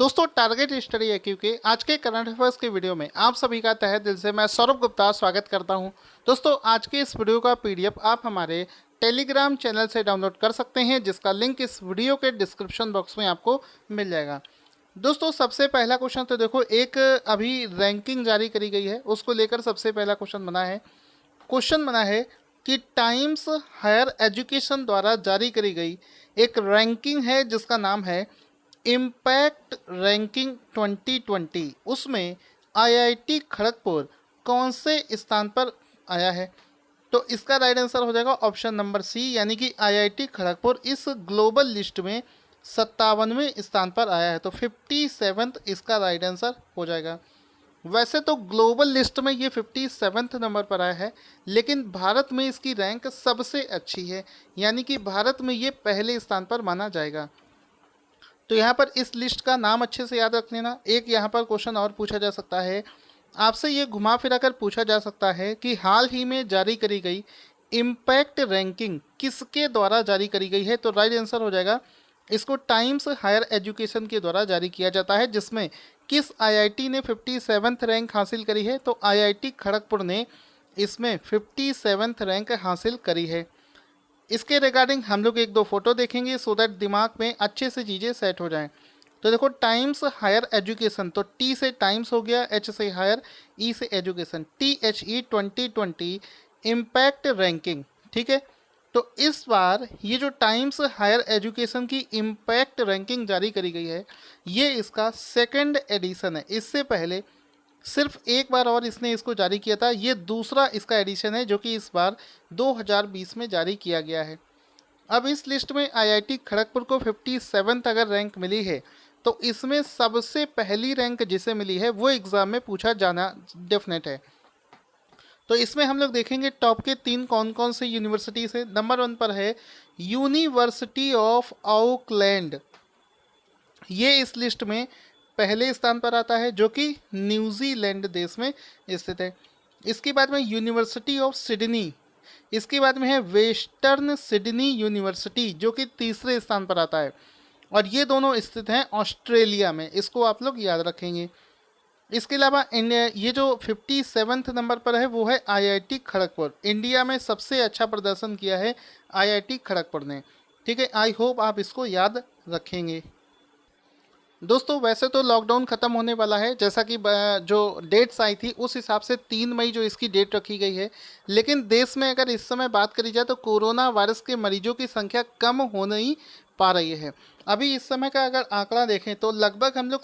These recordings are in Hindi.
दोस्तों टारगेट स्टडी एक्यू के आज के करंट अफेयर्स के वीडियो में आप सभी का तहे दिल से मैं सौरभ गुप्ता स्वागत करता हूं। दोस्तों आज के इस वीडियो का पीडीएफ आप हमारे टेलीग्राम चैनल से डाउनलोड कर सकते हैं, जिसका लिंक इस वीडियो के डिस्क्रिप्शन बॉक्स में आपको मिल जाएगा। दोस्तों सबसे पहला क्वेश्चन तो देखो, एक अभी रैंकिंग जारी करी गई है, उसको लेकर सबसे पहला क्वेश्चन बना है कि टाइम्स हायर एजुकेशन द्वारा जारी करी गई एक रैंकिंग है जिसका नाम है इम्पैक्ट रैंकिंग 2020। उसमें आईआईटी खड़गपुर कौन से स्थान पर आया है? तो इसका राइट आंसर हो जाएगा ऑप्शन नंबर सी, यानी कि आईआईटी खड़गपुर इस ग्लोबल लिस्ट में 57वें स्थान पर आया है। तो 57th इसका राइट आंसर हो जाएगा। वैसे तो ग्लोबल लिस्ट में ये 57th नंबर पर आया है, लेकिन भारत में इसकी रैंक सबसे अच्छी है, यानी कि भारत में ये पहले स्थान पर माना जाएगा। तो यहाँ पर इस लिस्ट का नाम अच्छे से याद रख लेना। एक यहाँ पर क्वेश्चन और पूछा जा सकता है, आपसे ये घुमा फिरा कर पूछा जा सकता है कि हाल ही में जारी करी गई इम्पैक्ट रैंकिंग किसके द्वारा जारी करी गई है? तो राइट आंसर हो जाएगा इसको टाइम्स हायर एजुकेशन के द्वारा जारी किया जाता है। जिसमें किस आईआईटी ने 57th रैंक हासिल करी है? तो आईआईटी खड़गपुर ने इसमें 57th रैंक हासिल करी है। इसके रिगार्डिंग हम लोग एक दो फोटो देखेंगे सो दैट दिमाग में अच्छे से चीज़ें सेट हो जाएं। तो देखो टाइम्स हायर एजुकेशन, तो टी से टाइम्स हो गया, एच से हायर, ई से एजुकेशन, THE 2020 इम्पैक्ट रैंकिंग। ठीक है, तो इस बार ये जो टाइम्स हायर एजुकेशन की इम्पैक्ट रैंकिंग जारी करी गई है, ये इसका सेकंड एडिशन है। इससे पहले सिर्फ एक बार और इसने इसको जारी किया था, ये दूसरा इसका एडिशन है जो कि इस बार 2020 में जारी किया गया है। अब इस लिस्ट में आईआईटी खड़गपुर को 57th अगर रैंक मिली है, तो इसमें सबसे पहली रैंक जिसे मिली है वो एग्ज़ाम में पूछा जाना डेफिनेट है। तो इसमें हम लोग देखेंगे टॉप के तीन कौन कौन से यूनिवर्सिटी से। नंबर 1 पर है यूनिवर्सिटी ऑफ ऑकलैंड, ये इस लिस्ट में पहले स्थान पर आता है, जो कि न्यूजीलैंड देश में स्थित है। इसके बाद में यूनिवर्सिटी ऑफ सिडनी, इसके बाद में है वेस्टर्न सिडनी यूनिवर्सिटी, जो कि तीसरे स्थान पर आता है, और ये दोनों स्थित हैं ऑस्ट्रेलिया में। इसको आप लोग याद रखेंगे। इसके अलावा ये जो 57th नंबर पर है वो है आईआईटी खड़गपुर। इंडिया में सबसे अच्छा प्रदर्शन किया है आईआईटी खड़गपुर ने। ठीक है, आई होप आप इसको याद रखेंगे। दोस्तों वैसे तो लॉकडाउन ख़त्म होने वाला है, जैसा कि जो डेट्स आई थी उस हिसाब से 3 मई जो इसकी डेट रखी गई है, लेकिन देश में अगर इस समय बात करी जाए तो कोरोना वायरस के मरीजों की संख्या कम हो नहीं पा रही है। अभी इस समय का अगर आंकड़ा देखें तो लगभग हम लोग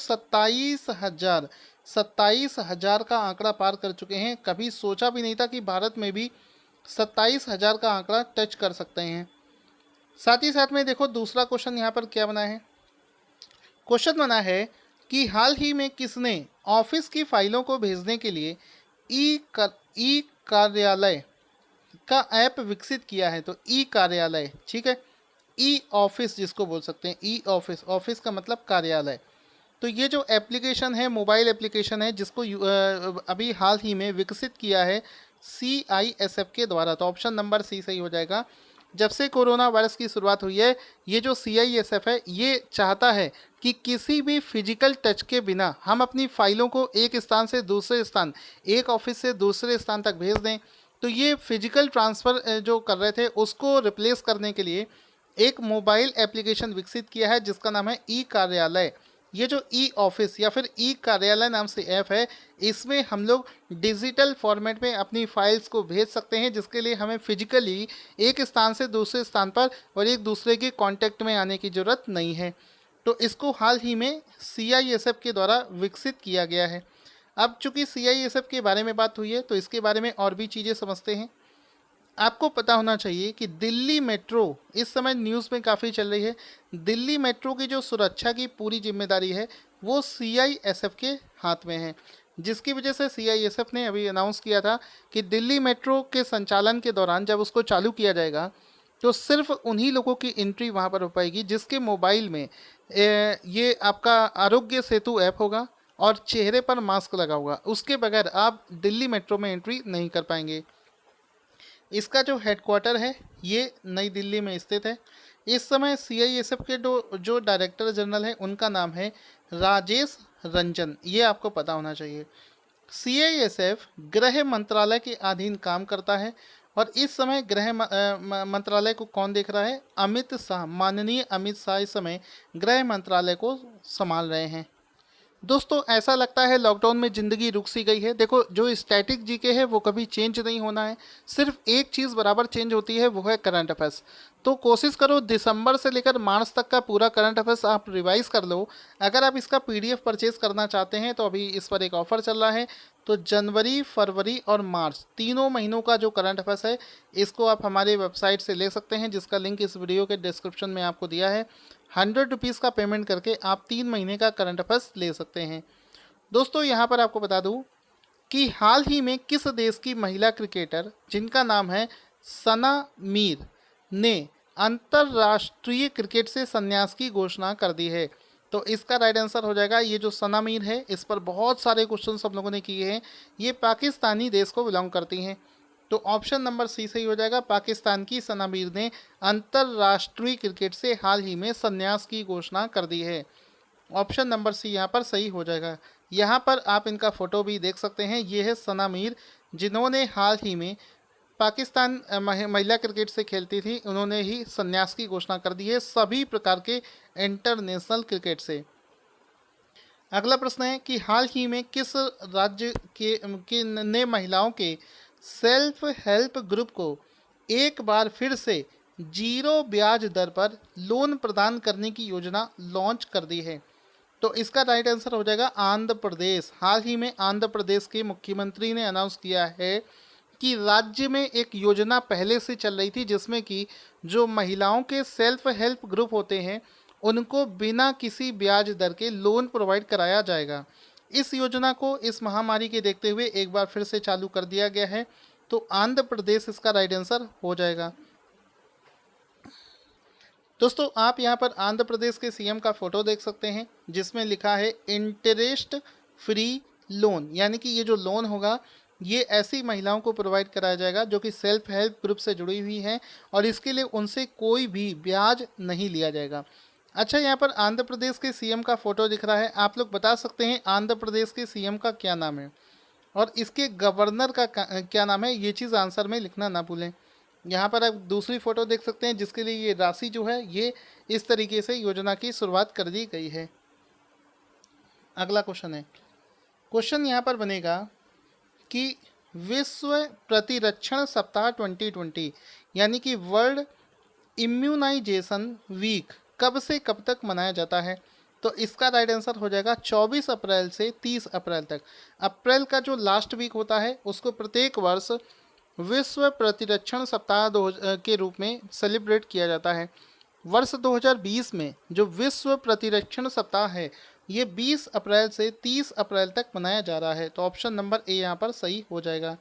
27,000 का आंकड़ा पार कर चुके हैं। कभी सोचा भी नहीं था कि भारत में भी 27,000 का आंकड़ा टच कर सकते हैं। साथ ही साथ में देखो दूसरा क्वेश्चन यहाँ पर क्या बना है। क्वेश्चन बना है कि हाल ही में किसने ऑफिस की फाइलों को भेजने के लिए ई कार्यालय का ऐप विकसित किया है? तो ई कार्यालय, ठीक है, ई ऑफिस जिसको बोल सकते हैं, ई ऑफिस, ऑफिस का मतलब कार्यालय। तो ये जो एप्लीकेशन है, मोबाइल एप्लीकेशन है, जिसको अभी हाल ही में विकसित किया है CISF के द्वारा। तो ऑप्शन नंबर सी सही हो जाएगा। जब से कोरोना वायरस की शुरुआत हुई है, ये जो CISF है ये चाहता है कि किसी भी फिजिकल टच के बिना हम अपनी फाइलों को एक स्थान से दूसरे स्थान, एक ऑफिस से दूसरे स्थान तक भेज दें। तो ये फिजिकल ट्रांसफ़र जो कर रहे थे उसको रिप्लेस करने के लिए एक मोबाइल एप्लीकेशन विकसित किया है जिसका नाम है ई कार्यालय। ये जो ई ऑफिस या फिर ई कार्यालय नाम से ऐप है, इसमें हम लोग डिजिटल फॉर्मेट में अपनी फाइल्स को भेज सकते हैं, जिसके लिए हमें फिजिकली एक स्थान से दूसरे स्थान पर और एक दूसरे के कांटेक्ट में आने की ज़रूरत नहीं है। तो इसको हाल ही में CISF के द्वारा विकसित किया गया है। अब चूंकि CISF के बारे में बात हुई है तो इसके बारे में और भी चीज़ें समझते हैं। आपको पता होना चाहिए कि दिल्ली मेट्रो इस समय न्यूज़ में काफ़ी चल रही है। दिल्ली मेट्रो की जो सुरक्षा की पूरी जिम्मेदारी है वो CISF के हाथ में है, जिसकी वजह से CISF ने अभी अनाउंस किया था कि दिल्ली मेट्रो के संचालन के दौरान जब उसको चालू किया जाएगा तो सिर्फ उन्हीं लोगों की एंट्री वहाँ पर हो पाएगी जिसके मोबाइल में ये आपका आरोग्य सेतु ऐप होगा और चेहरे पर मास्क लगा होगा। उसके बगैर आप दिल्ली मेट्रो में एंट्री नहीं कर पाएंगे। इसका जो हेडक्वार्टर है ये नई दिल्ली में स्थित है। इस समय सीआईएसएफ के जो डायरेक्टर जनरल हैं उनका नाम है राजेश रंजन, ये आपको पता होना चाहिए। सीआईएसएफ गृह मंत्रालय के अधीन काम करता है और इस समय गृह मंत्रालय को कौन देख रहा है? अमित शाह, माननीय अमित शाह इस समय गृह मंत्रालय को संभाल रहे हैं। दोस्तों ऐसा लगता है लॉकडाउन में ज़िंदगी रुक सी गई है। देखो जो स्टैटिक जीके है वो कभी चेंज नहीं होना है, सिर्फ एक चीज़ बराबर चेंज होती है, वो है करंट अफेयर्स। तो कोशिश करो दिसंबर से लेकर मार्च तक का पूरा करंट अफेयर्स आप रिवाइज कर लो। अगर आप इसका पीडीएफ परचेज करना चाहते हैं तो अभी इस पर एक ऑफर चल रहा है। तो जनवरी, फरवरी और मार्च तीनों महीनों का जो करंट अफेयर्स है इसको आप हमारे वेबसाइट से ले सकते हैं, जिसका लिंक इस वीडियो के डिस्क्रिप्शन में आपको दिया है। 100 रुपीज़ का पेमेंट करके आप 3 महीने का करंट अफेयर्स ले सकते हैं। दोस्तों यहाँ पर आपको बता दूँ कि हाल ही में किस देश की महिला क्रिकेटर जिनका नाम है सना मीर ने अंतर्राष्ट्रीय क्रिकेट से संन्यास की घोषणा कर दी है? तो इसका राइट आंसर हो जाएगा ये जो सना मीर है, इस पर बहुत सारे क्वेश्चन सब लोगों ने किए हैं, ये पाकिस्तानी देश को बिलोंग करती हैं। तो ऑप्शन नंबर सी सही हो जाएगा। पाकिस्तान की सना मीर ने अंतर्राष्ट्रीय क्रिकेट से हाल ही में संन्यास की घोषणा कर दी है। ऑप्शन नंबर सी यहाँ पर सही हो जाएगा। यहाँ पर आप इनका फोटो भी देख सकते हैं, ये है सना मीर जिन्होंने हाल ही में पाकिस्तान महिला क्रिकेट से खेलती थी, उन्होंने ही संन्यास की घोषणा कर दी है सभी प्रकार के इंटरनेशनल क्रिकेट से। अगला प्रश्न है कि हाल ही में किस राज्य ने महिलाओं के सेल्फ हेल्प ग्रुप को एक बार फिर से 0 ब्याज दर पर लोन प्रदान करने की योजना लॉन्च कर दी है? तो इसका राइट आंसर हो जाएगा आंध्र प्रदेश। हाल ही में आंध्र प्रदेश के मुख्यमंत्री ने अनाउंस किया है कि राज्य में एक योजना पहले से चल रही थी जिसमें कि जो महिलाओं के सेल्फ हेल्प ग्रुप होते हैं उनको बिना किसी ब्याज दर के लोन प्रोवाइड कराया जाएगा। इस योजना को इस महामारी के देखते हुए एक बार फिर से चालू कर दिया गया है। तो आंध्र प्रदेश इसका राइट आंसर हो जाएगा। दोस्तों आप यहाँ पर आंध्र प्रदेश के सीएम का फोटो देख सकते हैं जिसमें लिखा है इंटरेस्ट फ्री लोन, यानी कि ये जो लोन होगा ये ऐसी महिलाओं को प्रोवाइड कराया जाएगा जो कि सेल्फ हेल्प ग्रुप से जुड़ी हुई हैं और इसके लिए उनसे कोई भी ब्याज नहीं लिया जाएगा। अच्छा, यहाँ पर आंध्र प्रदेश के सीएम का फोटो दिख रहा है, आप लोग बता सकते हैं आंध्र प्रदेश के सीएम का क्या नाम है और इसके गवर्नर का क्या नाम है? ये चीज़ आंसर में लिखना ना भूलें। यहाँ पर आप दूसरी फोटो देख सकते हैं जिसके लिए ये राशि जो है ये इस तरीके से योजना की शुरुआत कर दी गई है। अगला क्वेश्चन है, क्वेश्चन यहाँ पर बनेगा कि विश्व प्रतिरक्षण सप्ताह 2020 यानी कि वर्ल्ड इम्यूनाइजेशन वीक कब से कब तक मनाया जाता है? तो इसका राइट आंसर हो जाएगा 24 अप्रैल से 30 अप्रैल तक। अप्रैल का जो लास्ट वीक होता है उसको प्रत्येक वर्ष विश्व प्रतिरक्षण सप्ताह के रूप में सेलिब्रेट किया जाता है। वर्ष 2020 में जो विश्व प्रतिरक्षण सप्ताह है ये 20 अप्रैल से 30 अप्रैल तक मनाया जा रहा है। तो ऑप्शन नंबर ए यहाँ पर सही हो जाएगा।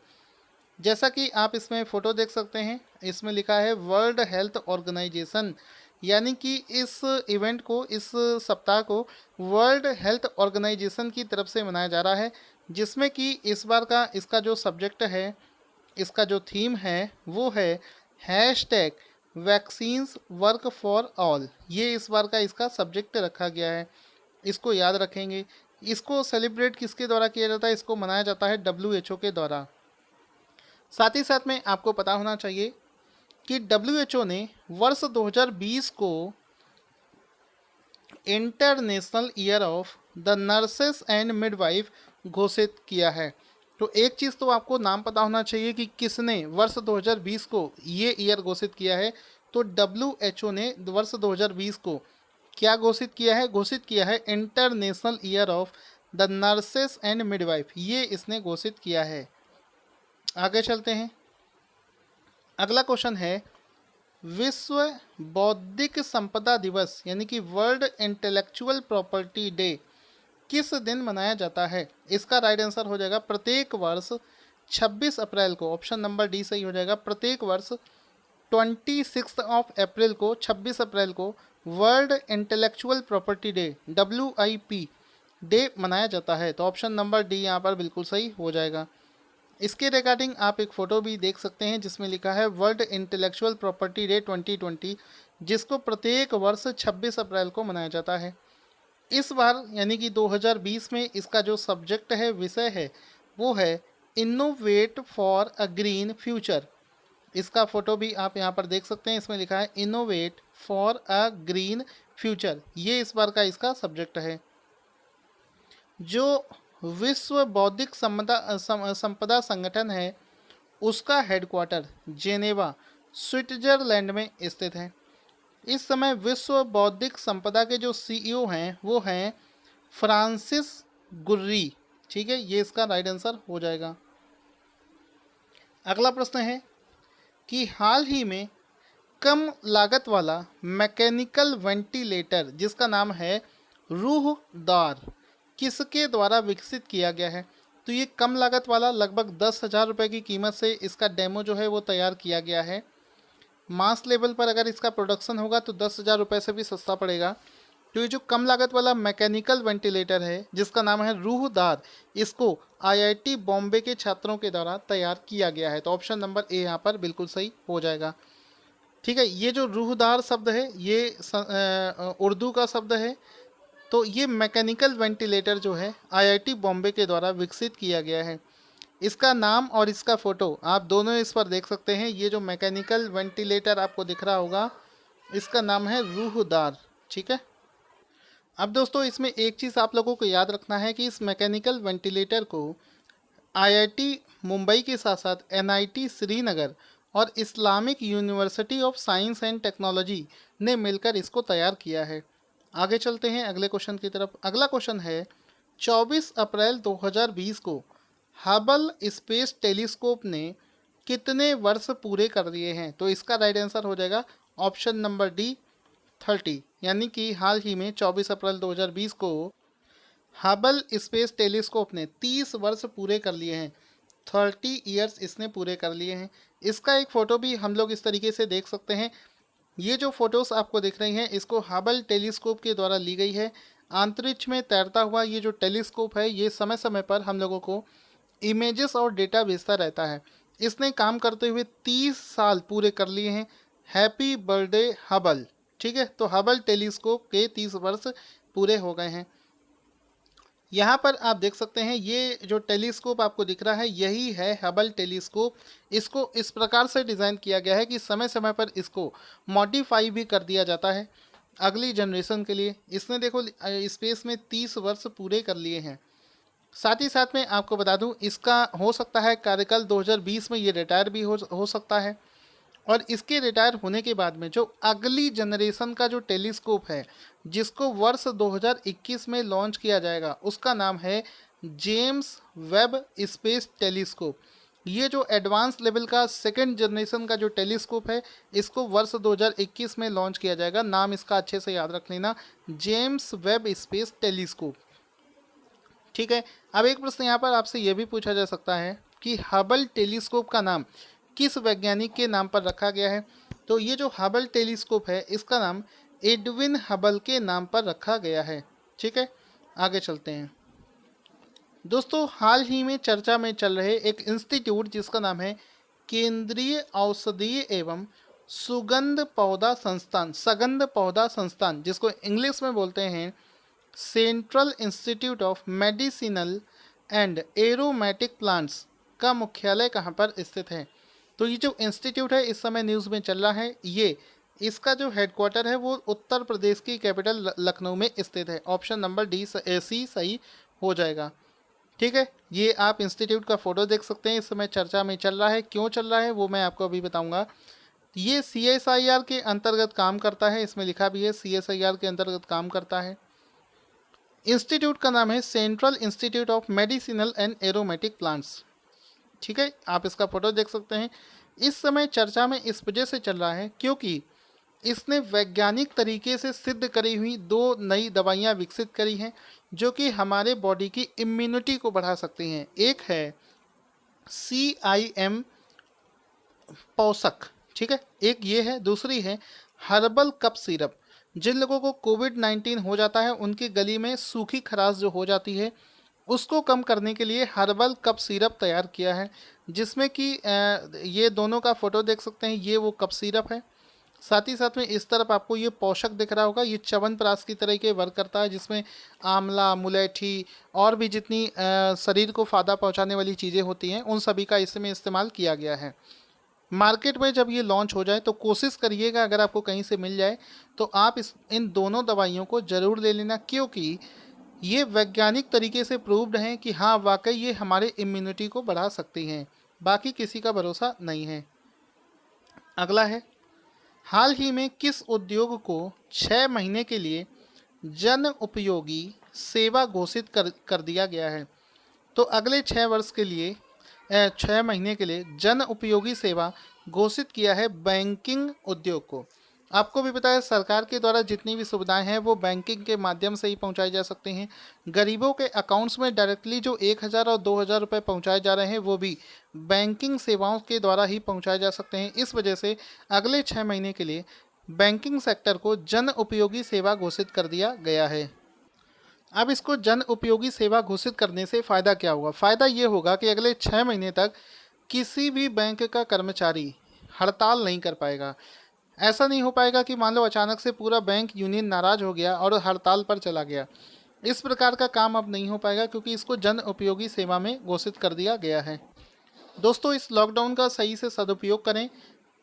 जैसा कि आप इसमें फ़ोटो देख सकते हैं, इसमें लिखा है वर्ल्ड हेल्थ ऑर्गेनाइजेशन, यानी कि इस इवेंट को, इस सप्ताह को वर्ल्ड हेल्थ ऑर्गेनाइजेशन की तरफ से मनाया जा रहा है, जिसमें कि इस बार का इसका जो सब्जेक्ट है, इसका जो थीम है वो है hashtag vaccines work for all. ये इस बार का इसका सब्जेक्ट रखा गया है, इसको याद रखेंगे। इसको सेलिब्रेट किसके द्वारा किया जाता है? इसको मनाया जाता है WHO के द्वारा। साथ ही साथ में आपको पता होना चाहिए कि WHO ने वर्ष 2020 को international year of the nurses and midwife घोषित किया है। तो एक चीज़ तो आपको नाम पता होना चाहिए कि किसने वर्ष 2020 को ये ईयर घोषित किया है। तो WHO ने वर्ष 2020 को क्या घोषित किया है? घोषित किया है international year of the nurses and midwife, ये इसने घोषित किया है। आगे चलते हैं। अगला क्वेश्चन है विश्व बौद्धिक संपदा दिवस यानी कि वर्ल्ड इंटेलेक्चुअल प्रॉपर्टी डे किस दिन मनाया जाता है? इसका राइट आंसर हो जाएगा प्रत्येक वर्ष 26 अप्रैल को। ऑप्शन नंबर डी सही हो जाएगा। प्रत्येक वर्ष 26 अप्रैल को, 26 अप्रैल को world intellectual property day WIP day मनाया जाता है। तो ऑप्शन नंबर डी यहाँ पर बिल्कुल सही हो जाएगा। इसके रिगार्डिंग आप एक फ़ोटो भी देख सकते हैं जिसमें लिखा है वर्ल्ड इंटेलेक्चुअल प्रॉपर्टी डे 2020, जिसको प्रत्येक वर्ष 26 अप्रैल को मनाया जाता है। इस बार यानी कि 2020 में इसका जो सब्जेक्ट है, विषय है, वो है innovate for a green future. इसका फोटो भी आप यहाँ पर देख सकते हैं, इसमें लिखा है innovate for a green future. ये इस बार का इसका सब्जेक्ट है। जो विश्व बौद्धिक संपदा संगठन है, उसका हेडक्वार्टर जेनेवा स्विट्जरलैंड में स्थित है। इस समय विश्व बौद्धिक संपदा के जो सीईओ हैं वो हैं फ्रांसिस गुर्री। ठीक है, ये इसका राइट आंसर हो जाएगा। अगला प्रश्न है कि हाल ही में कम लागत वाला मैकेनिकल वेंटिलेटर जिसका नाम है रूहदार किसके द्वारा विकसित किया गया है। तो ये कम लागत वाला लगभग 10,000 रुपये की कीमत से इसका डेमो जो है वो तैयार किया गया है। मास लेवल पर अगर इसका प्रोडक्शन होगा तो 10,000 रुपये से भी सस्ता पड़ेगा। तो ये जो कम लागत वाला मैकेनिकल वेंटिलेटर है जिसका नाम है रूहदार, इसको आईआईटी बॉम्बे के छात्रों के द्वारा तैयार किया गया है। तो ऑप्शन नंबर ए यहाँ पर बिल्कुल सही हो जाएगा। ठीक है, ये जो रूहदार शब्द है ये उर्दू का शब्द है। तो ये मैकेनिकल वेंटिलेटर जो है आईआईटी बॉम्बे के द्वारा विकसित किया गया है। इसका नाम और इसका फ़ोटो आप दोनों इस पर देख सकते हैं। ये जो मैकेनिकल वेंटिलेटर आपको दिख रहा होगा इसका नाम है रूहदार। ठीक है, अब दोस्तों इसमें एक चीज़ आप लोगों को याद रखना है कि इस मैकेनिकल वेंटिलेटर को आईआईटी मुंबई के साथ साथ एनआईटी श्रीनगर और Islamic university of science and technology ने मिलकर इसको तैयार किया है। आगे चलते हैं अगले क्वेश्चन की तरफ। अगला क्वेश्चन है 24 अप्रैल 2020 को हबल स्पेस टेलीस्कोप ने कितने वर्ष पूरे कर लिए हैं। तो इसका राइट आंसर हो जाएगा ऑप्शन नंबर डी 30, यानी कि हाल ही में 24 अप्रैल 2020 को हबल स्पेस टेलीस्कोप ने 30 वर्ष पूरे कर लिए हैं। 30 ईयर्स इसने पूरे कर लिए हैं। इसका एक फ़ोटो भी हम लोग इस तरीके से देख सकते हैं। ये जो फोटोज़ आपको दिख रही हैं इसको हबल टेलीस्कोप के द्वारा ली गई है। अंतरिक्ष में तैरता हुआ ये जो टेलीस्कोप है ये समय समय पर हम लोगों को इमेजेस और डेटा भेजता रहता है। इसने काम करते हुए 30 साल पूरे कर लिए हैं। Happy birthday Hubble. ठीक है, तो हबल टेलीस्कोप के 30 वर्ष पूरे हो गए हैं। यहाँ पर आप देख सकते हैं ये जो टेलीस्कोप आपको दिख रहा है यही है हबल टेलीस्कोप। इसको इस प्रकार से डिज़ाइन किया गया है कि समय समय पर इसको मॉडिफाई भी कर दिया जाता है अगली जनरेशन के लिए। इसने देखो स्पेस में 30 वर्ष पूरे कर लिए हैं। साथ ही साथ में आपको बता दूं इसका हो सकता है कार्यकाल 2020 में ये रिटायर भी हो सकता है। और इसके रिटायर होने के बाद में जो अगली जनरेशन का जो टेलीस्कोप है जिसको वर्ष 2021 में लॉन्च किया जाएगा उसका नाम है जेम्स वेब स्पेस टेलीस्कोप। ये जो एडवांस लेवल का सेकेंड जनरेशन का जो टेलीस्कोप है इसको वर्ष 2021 में लॉन्च किया जाएगा। नाम इसका अच्छे से याद रख लेना, जेम्स वेब स्पेस टेलीस्कोप। ठीक है, अब एक प्रश्न यहाँ पर आपसे यह भी पूछा जा सकता है कि हबल टेलीस्कोप का नाम किस वैज्ञानिक के नाम पर रखा गया है। तो ये जो हबल टेलीस्कोप है इसका नाम एडविन हबल के नाम पर रखा गया है। ठीक है, आगे चलते हैं दोस्तों। हाल ही में चर्चा में चल रहे एक इंस्टीट्यूट जिसका नाम है केंद्रीय औषधीय एवं सगंध पौधा संस्थान जिसको इंग्लिश में बोलते हैं central institute of medicinal and aromatic plants का मुख्यालय कहाँ पर स्थित है। तो ये जो इंस्टीट्यूट है इस समय न्यूज़ में चल रहा है, ये इसका जो हेडक्वार्टर है वो उत्तर प्रदेश की कैपिटल लखनऊ में स्थित है। ऑप्शन नंबर डी सी सही हो जाएगा। ठीक है, ये आप इंस्टीट्यूट का फ़ोटो देख सकते हैं। इस समय चर्चा में चल रहा है, क्यों चल रहा है वो मैं आपको अभी बताऊंगा। ये CSIR के अंतर्गत काम करता है, इसमें लिखा भी है CSIR के अंतर्गत काम करता है। इंस्टीट्यूट का नाम है central institute of medicinal and aromatic plants. ठीक है, आप इसका फोटो देख सकते हैं। इस समय चर्चा में इस वजह से चल रहा है क्योंकि इसने वैज्ञानिक तरीके से सिद्ध करी हुई 2 नई दवाइयाँ विकसित करी हैं जो कि हमारे बॉडी की इम्यूनिटी को बढ़ा सकती हैं। एक है CIM पोषक, ठीक है, एक ये है। दूसरी है हर्बल कप सिरप। जिन लोगों को कोविड-19 हो जाता है उनकी गली में सूखी खराश जो हो जाती है उसको कम करने के लिए हर्बल कफ सिरप तैयार किया है, जिसमें कि ये दोनों का फोटो देख सकते हैं, ये वो कफ सिरप है। साथ ही साथ में इस तरफ आपको ये पोषक दिख रहा होगा, ये च्यवनप्राश की तरह के वर्क करता है, जिसमें आंवला, मुलैठी और भी जितनी शरीर को फ़ायदा पहुंचाने वाली चीज़ें होती हैं उन सभी का इसमें इस्तेमाल किया गया है। मार्केट में जब ये लॉन्च हो जाए तो कोशिश करिएगा अगर आपको कहीं से मिल जाए तो आप इन दोनों दवाइयों को ज़रूर ले लेना, क्योंकि ये वैज्ञानिक तरीके से प्रूव्ड हैं कि हाँ वाकई ये हमारे इम्यूनिटी को बढ़ा सकती हैं। बाकी किसी का भरोसा नहीं है। अगला है, हाल ही में किस उद्योग को 6 महीने के लिए जन उपयोगी सेवा घोषित कर दिया गया है? तो अगले 6 वर्ष के लिए 6 महीने के लिए जन उपयोगी सेवा घोषित किया है बैंकिंग उद्योग को। आपको भी पता है सरकार के द्वारा जितनी भी सुविधाएं हैं वो बैंकिंग के माध्यम से ही पहुंचाई जा सकती हैं। गरीबों के अकाउंट्स में डायरेक्टली जो 1,000 और 2,000 रुपये पहुंचाए जा रहे हैं वो भी बैंकिंग सेवाओं के द्वारा ही पहुंचाए जा सकते हैं। इस वजह से अगले 6 महीने के लिए बैंकिंग सेक्टर को जन उपयोगी सेवा घोषित कर दिया गया है। अब इसको जन उपयोगी सेवा घोषित करने से फ़ायदा क्या होगा? फ़ायदा ये होगा कि अगले 6 महीने तक किसी भी बैंक का कर्मचारी हड़ताल नहीं कर पाएगा। ऐसा नहीं हो पाएगा कि मान लो अचानक से पूरा बैंक यूनियन नाराज हो गया और हड़ताल पर चला गया। इस प्रकार का काम अब नहीं हो पाएगा, क्योंकि इसको जन उपयोगी सेवा में घोषित कर दिया गया है। दोस्तों, इस लॉकडाउन का सही से सदुपयोग करें।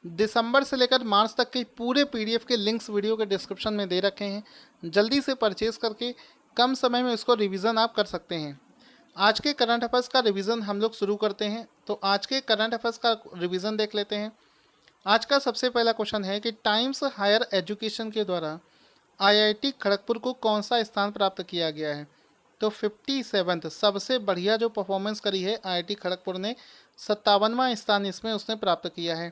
दिसंबर से लेकर मार्च तक के पूरे पीडीएफ के लिंक्स वीडियो के डिस्क्रिप्शन में दे रखे हैं। जल्दी से परचेज करके कम समय में इसको रिवीजन आप कर सकते हैं। आज के करंट अफेयर्स का रिवीजन हम लोग शुरू करते हैं। तो आज के करंट अफेयर्स का रिवीजन देख लेते हैं। आज का सबसे पहला क्वेश्चन है कि टाइम्स हायर एजुकेशन के द्वारा आईआईटी खड़गपुर को कौन सा स्थान प्राप्त किया गया है? तो 57th सबसे बढ़िया जो परफॉर्मेंस करी है आईआईटी खड़गपुर ने, 57वां स्थान इसमें उसने प्राप्त किया है।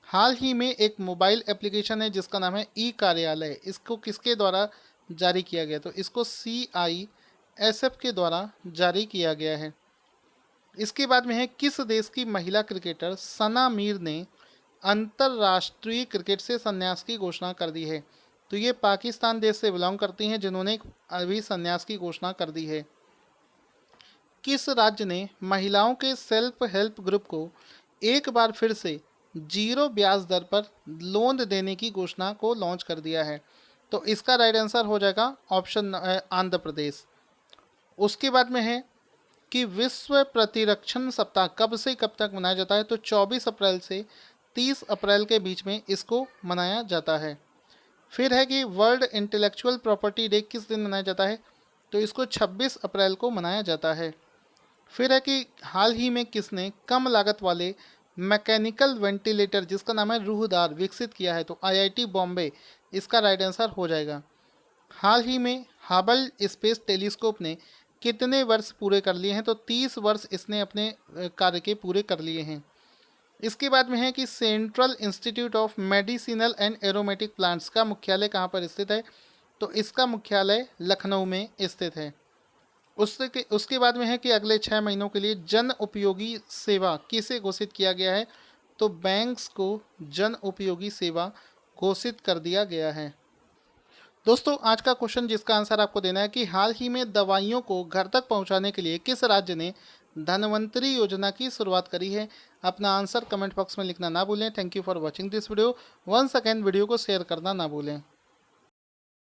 हाल ही में एक मोबाइल एप्लीकेशन है जिसका नाम है ई कार्यालय। इसको किसके द्वारा जारी किया गया? तो इसको CISF के द्वारा जारी किया गया है। इसके बाद में है, किस देश की महिला क्रिकेटर सना मीर ने अंतर्राष्ट्रीय क्रिकेट से संन्यास की घोषणा कर दी है? तो ये पाकिस्तान देश से बिलोंग करती हैं जिन्होंने अभी संन्यास की घोषणा कर दी है। किस राज्य ने महिलाओं के सेल्फ हेल्प ग्रुप को एक बार फिर से 0 ब्याज दर पर लोन देने की घोषणा को लॉन्च कर दिया है? तो इसका राइट आंसर हो जाएगा ऑप्शन आंध्र प्रदेश। उसके बाद में है कि विश्व प्रतिरक्षण सप्ताह कब से कब तक मनाया जाता है? तो 24 अप्रैल से 30 अप्रैल के बीच में इसको मनाया जाता है। फिर है कि वर्ल्ड इंटेलेक्चुअल प्रॉपर्टी डे किस दिन मनाया जाता है? तो इसको 26 अप्रैल को मनाया जाता है। फिर है कि हाल ही में किसने कम लागत वाले मैकेनिकल वेंटिलेटर जिसका नाम है रूहदार विकसित किया है? तो आईआईटी बॉम्बे इसका राइट आंसर हो जाएगा। हाल ही में हबल स्पेस टेलीस्कोप ने कितने वर्ष पूरे कर लिए हैं? तो 30 वर्ष इसने अपने कार्य के पूरे कर लिए हैं। इसके बाद में है कि central institute of medicinal and aromatic plants का मुख्यालय कहाँ पर स्थित है? तो इसका मुख्यालय लखनऊ में स्थित है। उसके बाद में है कि अगले 6 महीनों के लिए जन उपयोगी सेवा किसे घोषित किया गया है? तो बैंक्स को जन उपयोगी सेवा घोषित कर दिया गया है। दोस्तों, आज का क्वेश्चन जिसका आंसर आपको देना है कि हाल ही में दवाइयों को घर तक पहुंचाने के लिए किस राज्य ने धन्वंतरी योजना की शुरुआत करी है? अपना आंसर कमेंट बॉक्स में लिखना ना भूलें। Thank you for watching this video. Once again video को शेयर करना ना भूलें।